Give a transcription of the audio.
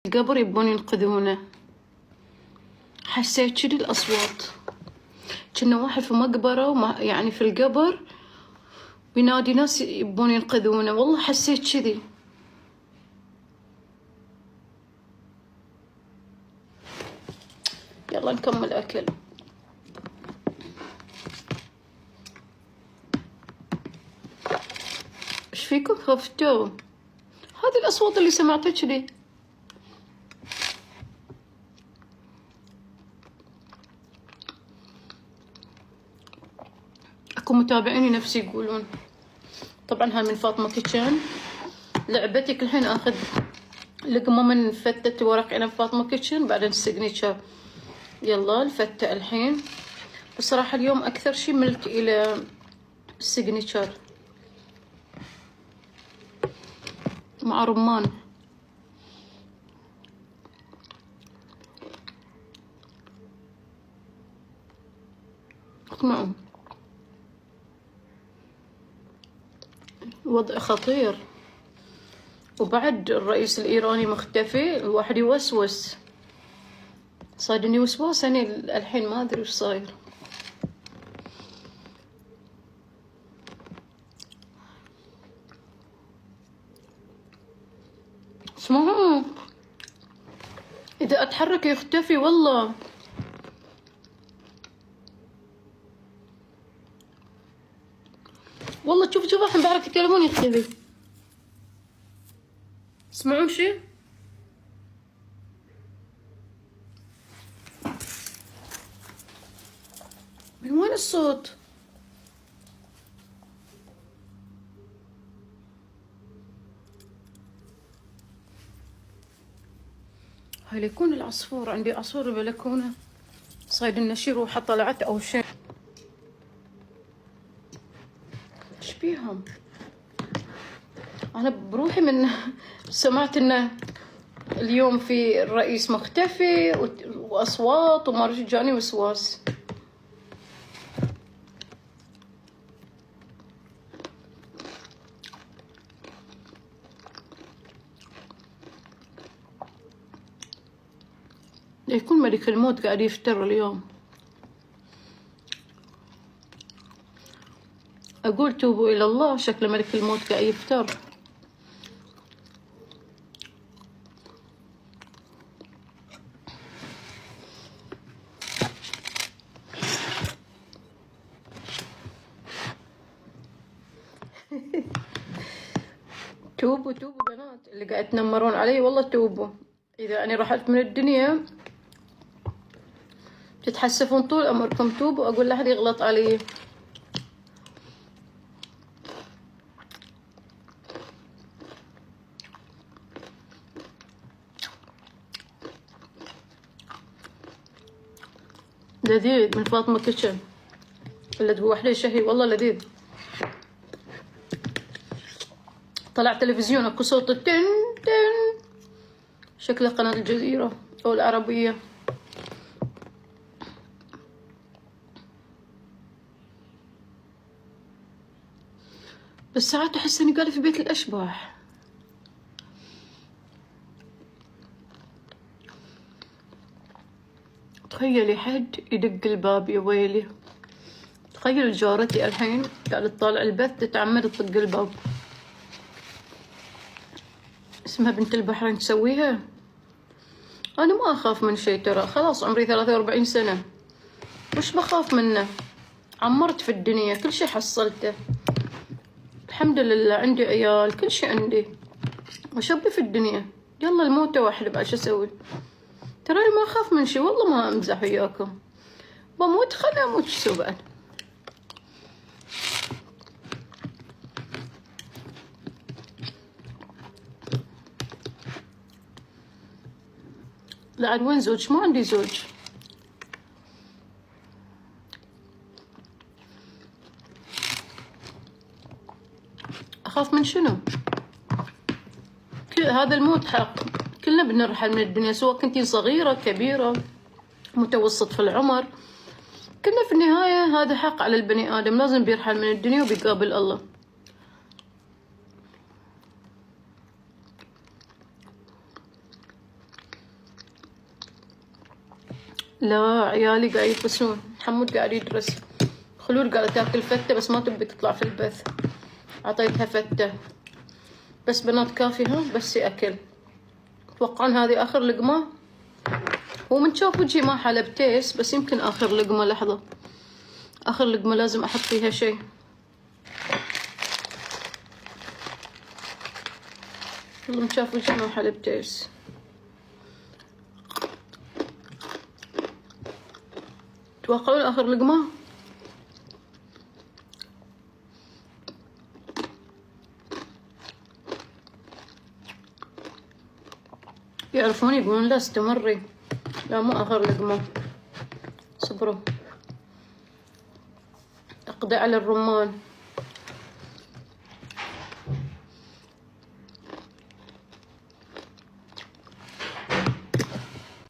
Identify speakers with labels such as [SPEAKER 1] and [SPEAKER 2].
[SPEAKER 1] القبر يبون ينقذونه. حسيت كذي الأصوات، كنا واحد في مقبرة يعني في القبر وينادي ناس يبون ينقذونه. والله حسيت كذي. يلا نكمل أكل. ايش فيكم خفتوا؟ هذه الأصوات اللي سمعتها كذي. اكو متابعيني نفسي يقولون. طبعا هاي من فاطمة كيتشن. لعبتك الحين اخذ لقمة من فتة ورق عنب فاطمة كيتشن بعدين السيجنتشر. يلا الفتة الحين. بصراحة اليوم اكثر شي ملت الى السيجنتشر مع رمان. اسمعوا، وضع خطير. وبعد الرئيس الإيراني مختفي، الواحد يوسوس. صايدني وسواس أنا الحين ما أدري وش صاير. اسمعوا، إذا أتحرك يختفي والله. والله شوف الحين بحرك التليفون يختفي. اسمعوا شي؟ من وين الصوت؟ هاي ليكون العصفور. عندي عصفور بالبلكونة صايد النشير روحه طلعت أو شيء. ايش بيهم؟ أنا بروحي من سمعت إنه اليوم في الرئيس مختفي وأصوات وما أعرف، جاني وسواس. يكون ملك الموت قاعد يفتر اليوم. أقول توبوا إلى الله، شكل ملك الموت قاعد يفتر. توبوا توبوا بنات اللي قاعد تنمرون علي، والله توبوا. إذا أنا رحت من الدنيا تتحسفون طول عمركم. توبوا، أقول لا أحد يغلط علي. لذيذ من فاطمة كيتشن اللي هو وحده شهي، والله لذيذ. طلع تلفزيون اكو صوت التن تن، شكله قناة الجزيرة أو العربية. بس ساعات أحس إني قاعدة في بيت الأشباح. تخيلي حد يدق الباب، يا ويلي. تخيل جارتي الحين قاعدة تطالع البث تتعمد تطق الباب. اسمها بنت البحرين تسويها. أنا ما أخاف من شيء ترى، خلاص عمري 43 سنة، وش بخاف منه؟ عمرت في الدنيا، كل شي حصلته الحمد لله. عندي عيال، كل شي عندي، وش أبي في الدنيا؟ يلا الموت واحدة، بعد شو أسوي؟ ترى ما أخاف من شي، والله ما أمزح وياكم. بموت خليني أموت، شو أسوي بعد؟ لا عاد وين زوج؟ ما عندي زوج. أخاف من شنو؟ هذا الموت حق، كلنا بنرحل من الدنيا، سواء كنتي صغيرة كبيرة متوسط في العمر، كلنا في النهاية هذا حق على البني آدم، لازم بيرحل من الدنيا وبيقابل الله. لا عيالي قاعد يدرسون، حمود قاعد يدرس، خلود قاعدة تاكل فتة بس ما تبي تطلع في البث، عطيتها فتة بس بنات كافي. ها بس أكل. توقعون هذه آخر لقمة؟ هو من شوف وجهي ما حلب تيس، بس يمكن آخر لقمة. لحظة، آخر لقمة لازم أحط فيها شيء. والله من شوف وجهي ما حلب تيس. توقعون آخر لقمة؟ يعرفون يقولون لا استمري. لا مو آخر لقمة، صبروا. اقضي على الرمان.